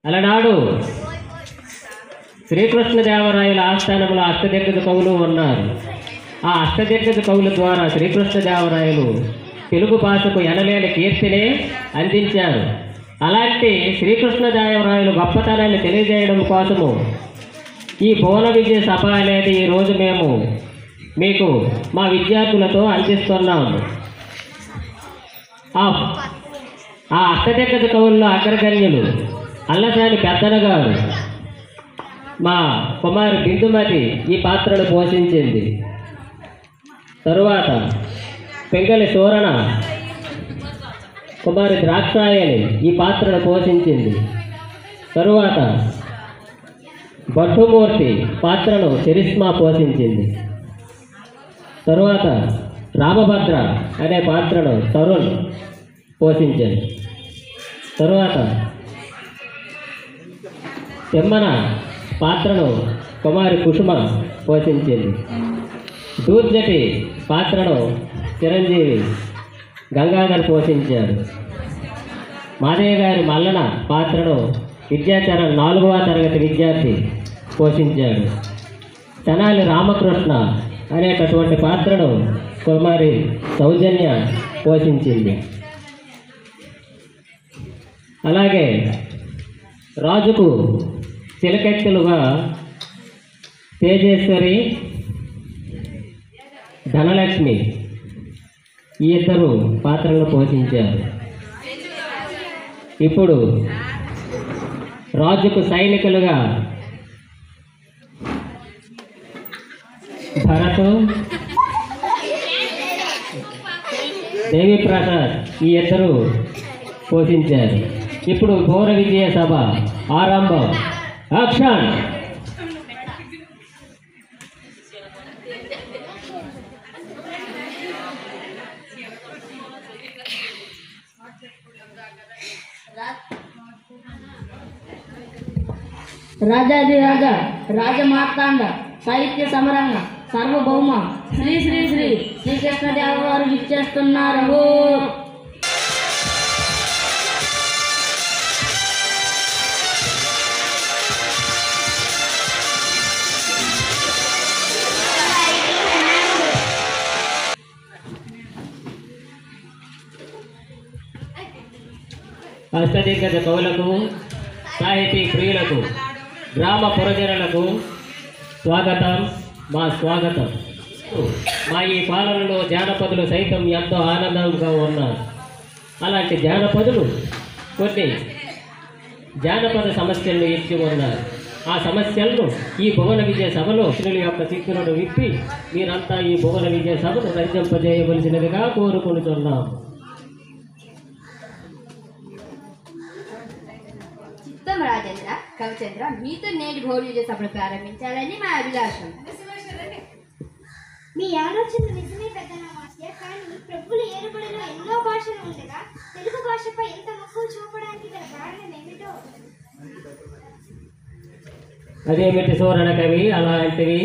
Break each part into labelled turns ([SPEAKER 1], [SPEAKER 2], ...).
[SPEAKER 1] అలనాడు శ్రీకృష్ణదేవరాయల ఆస్థానంలో అష్టదిగ్గజ కవులు ఉన్నారు. ఆ అష్టదిగ్గజ కవుల ద్వారా శ్రీకృష్ణదేవరాయలు తెలుగు భాషకు ఎనలేని కీర్తిని అందించారు. అలాంటి శ్రీకృష్ణదేవరాయలు గొప్పతనాన్ని తెలియజేయడం కోసము ఈ భువన విజయ సభ అనేది ఈరోజు మేము మీకు మా విద్యార్థులతో అందిస్తున్నాము. ఆ అష్టదిగ్గజ కవుల్లో అగ్రగణ్యులు అల్లసాని పెద్దన గారు, మా కుమారి బిందుమతి ఈ పాత్రను పోషించింది. తరువాత పెంగలి సూరణ కుమారి ద్రాక్షాయని ఈ పాత్రను పోషించింది. తరువాత భట్టుమూర్తి పాత్రను చరిష్మా పోషించింది. తరువాత రామభద్ర అనే పాత్రను తరుణ్ పోషించింది. తరువాత తెమ్మన పాత్రను కుమారి కుసుమ పోషించింది. దూర్జటి పాత్రను చిరంజీవి గంగాధర్ పోషించారు. మాదయ్య గారి మల్లన పాత్రను విద్యాచరణ్ 4వ తరగతి విద్యార్థి పోషించాడు. తెనాలి రామకృష్ణ అనేటటువంటి పాత్రను కుమారి సౌజన్య పోషించింది. అలాగే రాజుకు చిలకెత్తులుగా తేజేశ్వరి, ధనలక్ష్మి ఈ ఇద్దరు పాత్రలను పోషించారు. ఇప్పుడు రాజుకు సైనికులుగా భరత్, దేవిప్రసాద్ ఈ ఇద్దరు పోషించారు. ఇప్పుడు భువన విజయ సభ ఆరంభం. యాక్షన్.
[SPEAKER 2] రాజాదిరాజ రాజమార్తాండ సాహిత్య సమరంగ సార్వభౌమ శ్రీ శ్రీ శ్రీ శ్రీకృష్ణదేవ వారు ఇచ్చేస్తున్నారు.
[SPEAKER 1] అష్టదిగ్గజ కవులకు, సాహితీ ప్రియులకు, గ్రామ పురజనులకు స్వాగతం, మా స్వాగతం. మా ఈ పాలనలో జానపదులు సైతం ఎంతో ఆనందంగా ఉన్నారు. అలాంటి జానపదులు కొన్ని జానపద సమస్యలను ఇచ్చి ఉన్నారు. ఆ సమస్యలను ఈ భువన విజయ సభలో కృష్ణుల యొక్క చిక్కులను విప్పి మీరంతా ఈ భువన విజయ సభను రంజింపజేయవలసినదిగా కోరుకుంటున్నాం.
[SPEAKER 3] రాజేంద్ర కవిచంద్ర మీతో నేటి భువన విజయ సభను ప్రారంభించాలని మా అభిలాషం.
[SPEAKER 4] మీ ఆలోచన నిజమే పెద్దనా మాస్టర్, కానీ ప్రభువుల ఏలుబడిలో ఎన్నో భాషలు ఉండగా తెలుగు భాషపై ఎంత మక్కువ చూపడానికి గల కారణం ఏమిటో?
[SPEAKER 1] అదేమిటి సూరణ కవి, అలాంటివి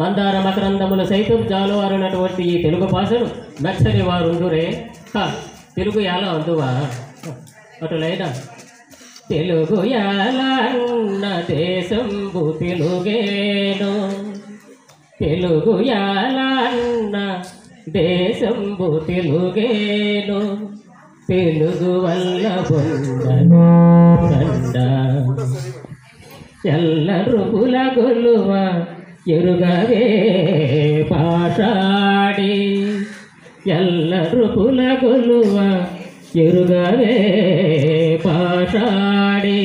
[SPEAKER 1] మందార మకరందములు సైతం జాలువారినటువంటి ఈ తెలుగు భాషను మెచ్చని వారుందురే. తెలుగు ఎలా అందువా అటులైనా తెలుగు యాలన్న దేశంబు తెలుగేను, తెలుగు యాలన్న దేశంబు తెలుగేను, తెలుగు వల్ల పొందను దండ ఎల్లరుపుల గొలువ ఎరుగవే పాషాడి, ఎల్లరుపుల గొలువ ఎరుగవే పాషాడి,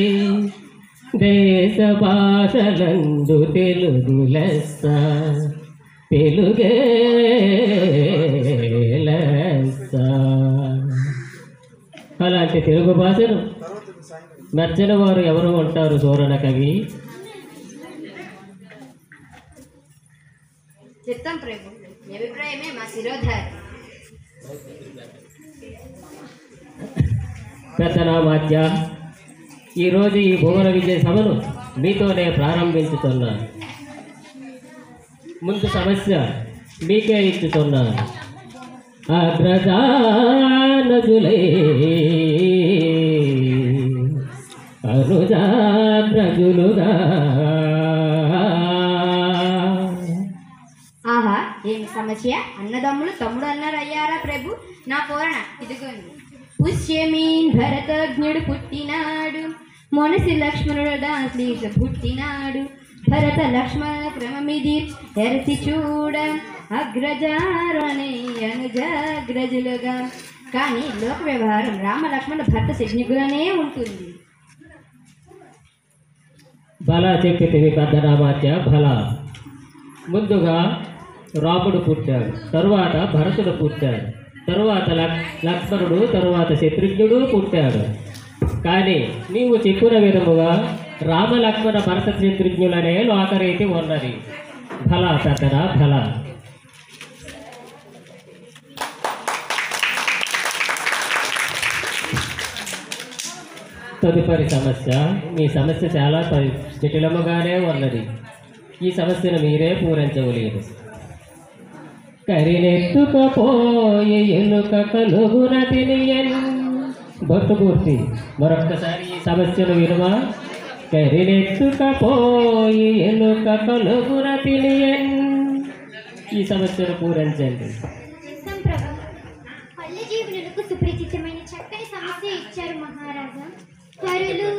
[SPEAKER 1] దేశ భాషలందు తెలుగు లెస్స, తెలుగే లెస్స. అలాంటి తెలుగు భాషను మెచ్చని వారు ఎవరు ఉంటారు సూరణ కవి?
[SPEAKER 3] చిత్తం ప్రభు, మీ అభిప్రాయమే మా శిరోధారి.
[SPEAKER 1] పెద్దనామాధ్య, ఈరోజు ఈ భువన విజయ సభను మీతోనే ప్రారంభించుతున్నాను. ముందు సమస్య మీకే ఇచ్చుతున్నాను. అగ్రజానజులై అనుజాగ్రజులుగా.
[SPEAKER 3] ఆహా ఏమి సమస్య? అన్నదమ్ములు తమ్ముడు అన్నారు అయ్యారా ప్రభు. నా పూరణ ఇదిగోండి. పుష్యమీన్ భరతజ్ఞుడు పుట్టినాడు, మనసి లక్ష్మణుడు దాశ్లీష పుట్టినాడు. భరత లక్ష్మణ క్రమమిది తెరచి చూడ, అగ్రజారనే అనుజాగ్రజులుగా. కానీ లోక వ్యవహారం రామ లక్ష్మణ భర్త శత్రుఘ్నులనే ఉంటుంది.
[SPEAKER 1] బల చెప్పితివి పెద్దరామాత్య బల. ముందుగా రాముడు పుట్టాడు, తరువాత భరతుడు పుట్టాడు, తరువాత లక్ష్మణుడు, తరువాత శత్రుఘ్నుడు పుట్టాడు. కానీ నీవు చెప్పిన విధముగా రామ లక్ష్మణ భరత శత్రుఘ్నులనే లోకరీతి ఉన్నది. బల పెద్దరా బల. తదుపరి సమస్య. మీ సమస్య చాలా జటిలముగానే ఉన్నది. ఈ సమస్యను మీరే పూరించవలేదు. కరినెత్తుకపోయి ఎలుక కలుగున తినియన్. భక్తు పూర్తి మరొక్కసారి ఈ సమస్యను వినుమా. కరినెత్తుకపోయి ఎలుక కలుగున తినియన్. ఈ సమస్యను పూరించండి.
[SPEAKER 4] పల్లె జీవులకు సుపరిచితమైన చక్కని సమస్య ఇచ్చారు మహారాజా. కరులు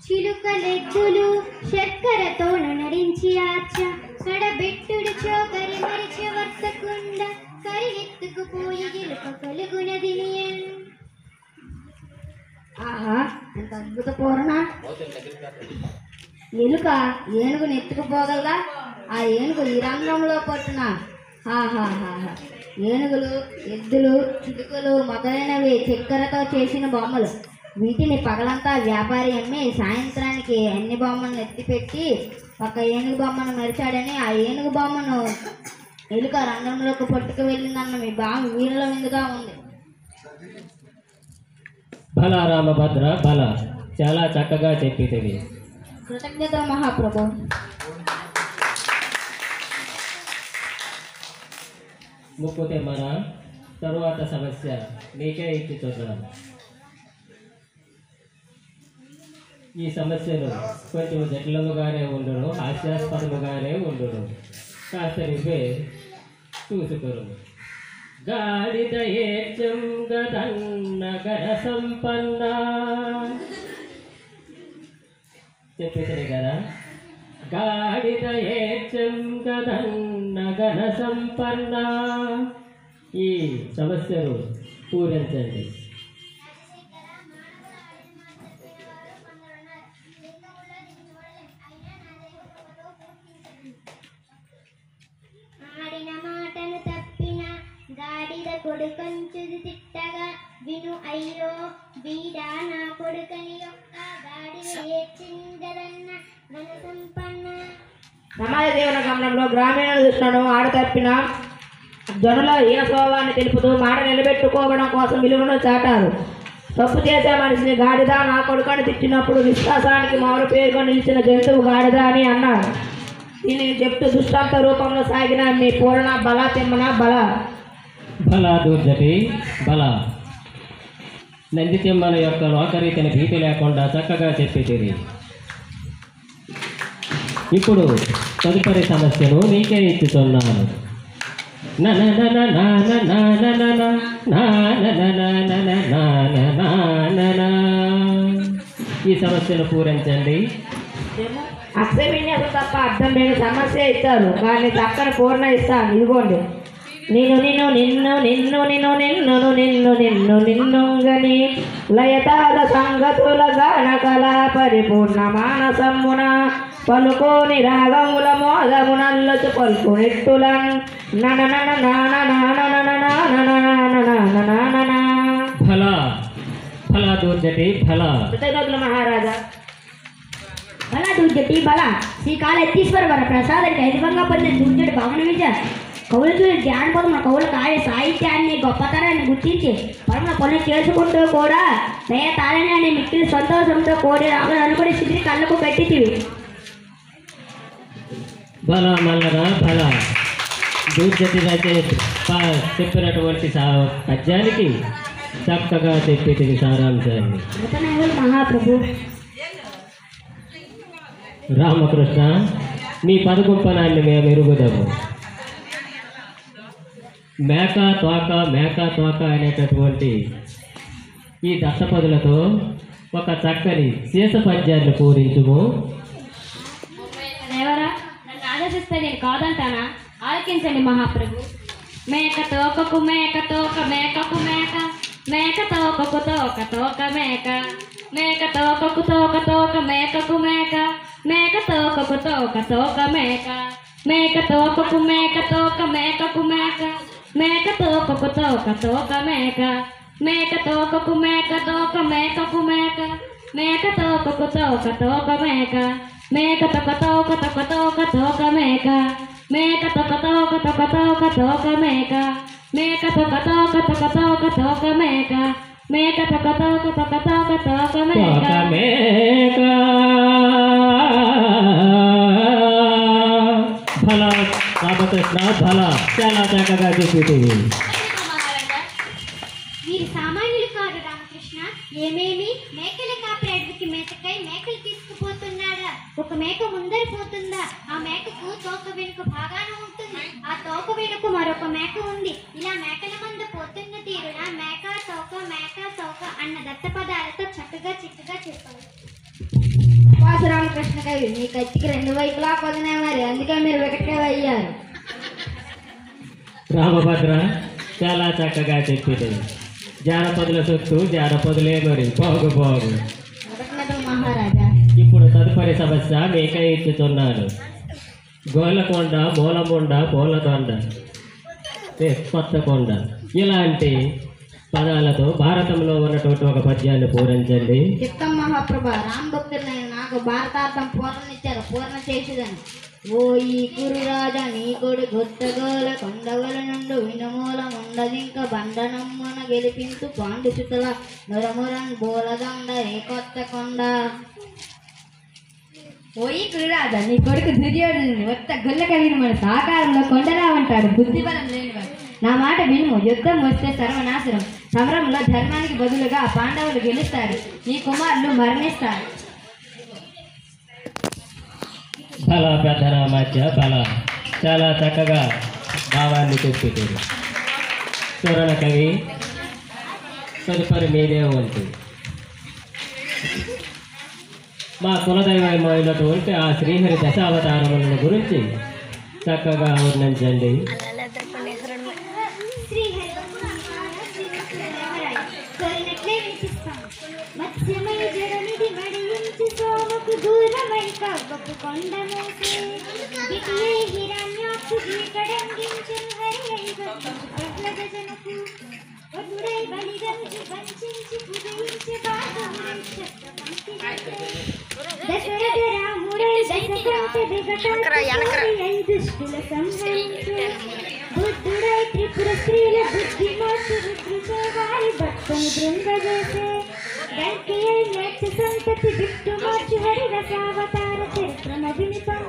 [SPEAKER 4] చిలుకలెద్దులు శర్కరతో నరించి ఆచ, కడబెట్టుడు చోకరి మరిచ వర్తకుండ, కరినెత్తుకుపోయి ఎలుక కలుగునది.
[SPEAKER 3] ఆహా ఎంత అద్భుత పూరణ. ఎలుక ఏనుగుని ఎత్తుకుపోగలదా? ఆ ఏనుగు ఈ రంగంలో పట్టున. ఆహాహాహా ఏనుగులు, ఎద్దులు, చిలుకలు మొదలైనవి చక్కెరతో చేసిన బొమ్మలు. వీటిని పగలంతా వ్యాపారి అమ్మి సాయంత్రానికి అన్ని బొమ్మలను ఎత్తిపెట్టి ఒక ఏనుగు బొమ్మను మరిచాడని ఆ ఏనుగు బొమ్మను ఎలుక రంగంలోకి పట్టుకు వెళ్ళిందన్న మీ బామ్మ వీరిలో విందుగా ఉంది.
[SPEAKER 1] బల రామభద్ర బల. చాలా చక్కగా చెప్పితివి.
[SPEAKER 3] కృతజ్ఞతలు మహాప్రభు.
[SPEAKER 1] ముక్కుతే మన తరువాత సమస్య నీకే ఇచ్చుతున్నాను. ఈ సమస్యను కొంచెం జటిలముగానే ఉండును, హాస్యాస్పదముగానే ఉండును. కాస్త నువ్వే చూసుకురు. గాడిద ఏచం గదన్నగర సంపన్న. చెప్పేసరి కదా. గాడిద ఏచం గదన్నగర సంపన్న. ఈ సమస్యను పూరించండి.
[SPEAKER 4] ఆడిన మాటను తప్పిన గాడిద కొడుకంచుది తిట్టగా, విను అయ్యో బీడా నా కొడుకని యొక్క గాడిద ఏడ్చిందన్న ఘన సంపన్న.
[SPEAKER 2] సమాజ జీవన గమనంలో గ్రామీణ దృష్టిను ఆడతప్పిన జనుల ఈన స్వభావాన్ని తెలుపుతూ మాట నిలబెట్టుకోవడం కోసం విలువను చాటారు. తప్పు చేసే మనిషిని గాడిద నా కొడుకని తిట్టినప్పుడు విశ్వాసానికి మారు పేరుగా నిలిచిన జంతువు గాడిద అని అన్నారు. దీనిని చెప్తూ దృష్టాంత రూపంలో సాగిన మీ పూర్ణ బల తిమ్మన బల.
[SPEAKER 1] బల దూర్జటి బల. నంది తిమ్మల యొక్క లోకరీతిని భీతి లేకుండా చక్కగా చెప్పేది. ఇప్పుడు తదుపరి సమస్యను నీకే ఇచ్చుతున్నాను. ఈ సమస్యను పూరించండి.
[SPEAKER 2] అక్షయ విన్యాసం తప్ప అర్థం లేని సమస్య ఇస్తారు, కానీ చక్కని పూర్ణ ఇస్తాను. ఇదిగోండి. నిన్ను నిన్ను నిన్ను నిన్ను నిన్ను నిన్ను నిన్ను నిన్ను నిన్నుగని లయతాల సంగతుల గణకల పరిపూర్ణ మానసమున పలుకోని రాగముల మోదమునల్లచు పలుకునెట్టులన్ నన నన నాన నాన నన నాన నాన.
[SPEAKER 1] ఫల ఫల దూర్జటి ఫల.
[SPEAKER 2] కృతజ్ఞతలు మహారాజా.
[SPEAKER 5] బల దుర్జటి బల. శ్రీకాళహస్తీశ్వర వర ప్రసాదానికి ఐదువంగా పొందిన దుర్జటి భవన విజయ కవులకి జ్ఞానపదం కవుల కావ్య సాహిత్యాన్ని గొప్పతనాన్ని గుర్తించి పరమ పనులు చేసుకుంటూ కూడా దయ తాళని అనే మిక్కిలి సంతోషంతో కోడి రాములు అనుకుని స్థితిని కళ్ళకు పెట్టితివి.
[SPEAKER 1] బల మల్లన బల. దూర్జటి రచయిత చెప్పినటువంటి పద్యానికి చక్కగా చెప్పేది సారాంశాన్ని.
[SPEAKER 5] కృతజ్ఞతలు మహాప్రభు.
[SPEAKER 1] రామకృష్ణ, నీ పదగుంపనాన్ని మేము ఎరుగుదాము. మేక తోక అనేటటువంటి ఈ దత్తపదులతో ఒక చక్కని శీస పద్యాన్ని పూరించుము.
[SPEAKER 5] దేవరా, నన్ను ఆదేశిస్తే నేను కాదంటానా? ఆలకించండి మహాప్రభు. మేక తోకకు మేక తోక మేకకు మేక, మేక తోకకు తోక తోక మేక, మేక తోకకు తోక తోక మేకకు మేక, మేక తోకకు తోక తోక మేక, మేక తోకకు మేక తోక మేకకు మేక, మేక తోకకు తోక తోక మేక, మేక తోకకు మేక తోక మేకకు మేక, మేక తోకకు తోక తోక మేక, మేక తోక తోక తోక తోక తోక మేక, మేక తోక తోక తోక తోక తోక మేక, మేక తోక తోక తోక తోక తోక మేక, మేక తోక తోక తోక తోక తోక మేక.
[SPEAKER 1] ఫల రామకృష్ణ ఫల చాలా చక్కగా చెప్పేది.
[SPEAKER 4] వీరు సామాన్యులు కాదు రామకృష్ణ. ఏమేమి మేకల కాపరి అడవికి మేతకై మేకలు తీసుకుపోతున్నాడా? ఒక మేక ముందర పోతుందా? ఆ మేకకు తోక వెనుక భాగాన ఉంటుంది. ఆ తోక వెనుక మరొక మేక ఉంది. ఇలా మేకల మంద పోతున్న తీరున మేక తోక అన్న దత్త పదాలతో చక్కగా చిక్కగా చెప్పారు.
[SPEAKER 3] రామకృష్ణ కవి మీ కత్తికి రెండు వైపులా పొందినా మరి, అందుకే మీరు వికటగా అయ్యారు.
[SPEAKER 1] రామభద్ర చాలా చక్కగా చెప్పేది. జానపదుల చుట్టూ జానపదులే మరి బాగు.
[SPEAKER 3] మహారాజా,
[SPEAKER 1] ఇప్పుడు తదుపరి సమస్య మీకే ఇచ్చుతున్నాను. గోలకొండ, మూలముండ, పూలదొండ, కొత్తకొండ ఇలాంటి పదాలతో భారతంలో ఉన్నటువంటి ఒక పద్యాన్ని పూరించండి.
[SPEAKER 3] చిత్తం మహాప్రభ. రామ్ భక్తులైన నాకు భారతార్థం పూర్ణనిచ్చారు, పూర్ణ చేసేదని. ఓ ఈ కురురాజా నీ కొడు గొత్తగోల కొండగల నుండు వినుమూల ఉండదింక బండనమ్మున గెలిపించు పాండుచుతల నొరమురన్ బోలదండ ఏ కొత్త కొండ.
[SPEAKER 2] ఓయి కురురాజా, నీ కొడుకు దుర్యోధను ఒక్క గొల్ల కలిగిన మన సాకారంలో కొండలా ఉంటాడు, బుద్ధిబలం లేనివాడు. నా మాట వినుము. యుద్ధం వస్తే సర్వనాశనం. సమరంలో ధర్మానికి బదులుగా పాండవులు గెలుస్తారు, నీ కుమారులు మరణిస్తారు.
[SPEAKER 1] బల పెద్ద రామధ్య బల చాలా చక్కగా భావాన్ని చెప్పేది. సురణ కవి తదుపరి మీదే ఉంటుంది. మా కులదైవమైనటువంటి ఆ శ్రీహరి దశావతారములను గురించి చక్కగా వర్ణించండి.
[SPEAKER 4] మత్స్యమై జగనిధి మడియించి సోమకు దూరమై కవ్వపు కొండ మోసే దిటియై హిరణ్యాక్షు గీకడంగించెను హరియై గర్భించు ప్రహ్లద జనకు వధుడై బలిగంచి వంచించి ఉదయించి బాధుడై చక్రపంక్తి దశరథ రాముడై దశకంఠ వికటాక్షి దుష్టుల సంహరించు బుద్ధుడై త్రిపుర స్త్రీల బుద్ధి మార్చు రుద్రుచే వారి భక్తుని బృందజేసే గంకియై నేర్చ సంతతి బిట్టు మార్చు హరి రసావతార చరిత్రమభినిపం.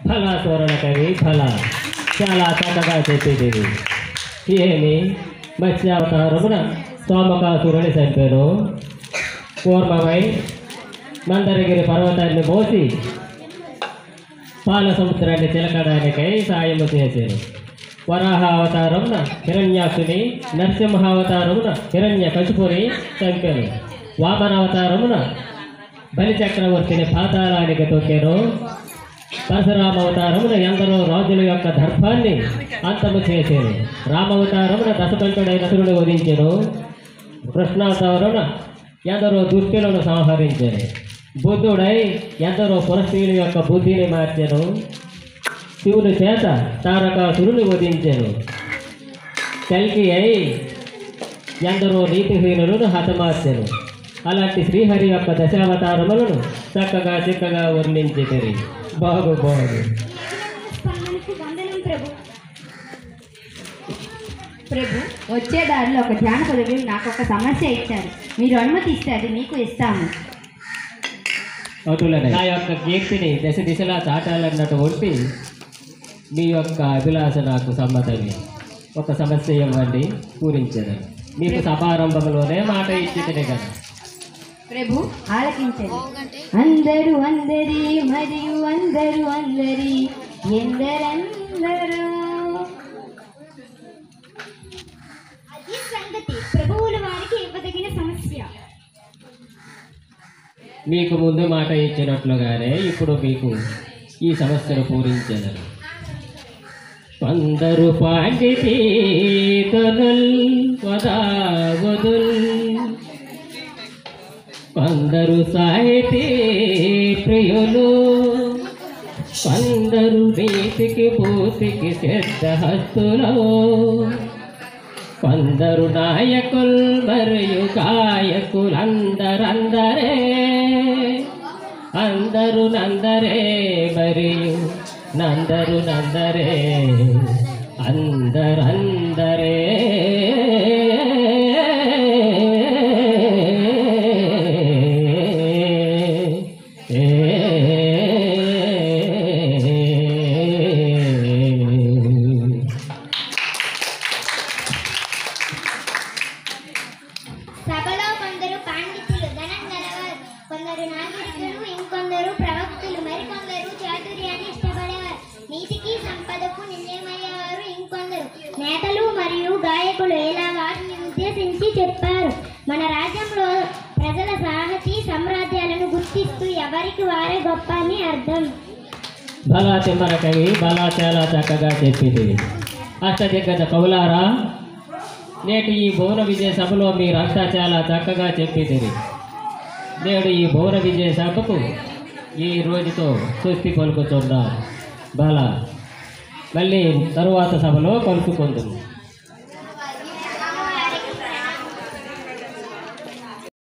[SPEAKER 1] ఫల సురణ కవి ఫల చాలా చక్కగా చెప్పేది. ఏమి మత్స్యావతారమున సోమకాసురుని చంపాను. పూర్వమై మందరగిరి పర్వతాన్ని మోసి పాల సముద్రాన్ని చిలకడానికై సాయము చేశాను. వరాహావతారమున హిరణ్యాక్షుని, నరసింహావతారమున హిరణ్య కశిపుని చంపాను. వామనావతారమున బలిచక్రవర్తిని పాతాళానికి తొక్కాను. పరశురామవతారమున ఎందరో రాజుల యొక్క దర్భాన్ని అంతము చేశాను. రామవతారమున దశకంఠుడైన అసురుని వధించెను. కృష్ణావతారమున ఎందరో దుష్టులను సంహరించాను. బుద్ధుడై ఎందరో పురస్త్రీల యొక్క బుద్ధిని మార్చెను. శివుని చేత తారకాసురుని వధించెను. కల్కి అయి ఎందరో నీతిహీనులను హతమార్చెను. అలాంటి శ్రీహరి యొక్క దశావతారములను చక్కగా చిక్కగా వర్ణించేది. బాగు.
[SPEAKER 4] స్పందనకు వందనం ప్రభు.
[SPEAKER 2] ప్రభు, వచ్చే దారిలో ఒక ధ్యానపదులు నాకు ఒక సమస్య ఇచ్చారు. మీరు అనుమతి ఇస్తే అది మీకు ఇస్తాము.
[SPEAKER 1] అటులనే నా యొక్క కీర్తిని దశ దిశలా చాటాలన్నటువంటి మీ యొక్క అభిలాష నాకు సమ్మతమే. ఒక సమస్య ఇవ్వండి, పూరించదని. మీకు సభారంభంలోనే మాట ఇచ్చింది కదా.
[SPEAKER 3] ప్రభు ఆలకించండి. అందరూ అందరి మరియు అందరూ అందరి ఎందరందరూ.
[SPEAKER 4] అది సంగతి. ప్రభువుల వారికి ఇవ్వదగిన సమస్య.
[SPEAKER 1] మీకు ముందు మాట ఇచ్చినట్లుగానే ఇప్పుడు మీకు ఈ సమస్యను పూరించాను. కొందరు పాండితీతనుల్ వదావదుల్, కొందరు సాహితీ ప్రియులు, కొందరు నీతికి పూతికి సిద్ధహస్తులు, కొందరు నాయకుల్ మరియు గాయకులందరందరే, అందరు నందరే మరియు నందరు నందరే, అందరందరే.
[SPEAKER 4] సభలో కొందరు పాండితులు, ధనం గలవారు, కొందరు నాగరికులు, ఇంకొందరు ప్రవక్తులు, మరికొందరు చాతుర్యాన్ని ఇష్టపడేవారు, నీతికి సంపదకు నిందమయ్యేవారు, ఇంకొందరు నేతలు మరియు గాయకులు. ఇలా వారిని ఉద్దేశించి చెప్పారు. మన రాజ్యంలో ప్రజల సాహసి సామ్రాజ్యాలను గుర్తిస్తూ ఎవరికి వారే గొప్ప అని అర్థం.
[SPEAKER 1] బలా తిమ్మర కవి బలా చాలా చక్కగా చెప్పింది. అష్టదిగ్గజ కవులారా, నేటి ఈ భువన విజయ సభలో మీరంతా చాలా చక్కగా చెప్పింది. నేడు ఈ భువన విజయ సభకు ఈ రోజుతో స్వస్తి పలుకుతున్నారు. బలా మళ్ళీ తరువాత సభలో కలుసుకుంటుంది.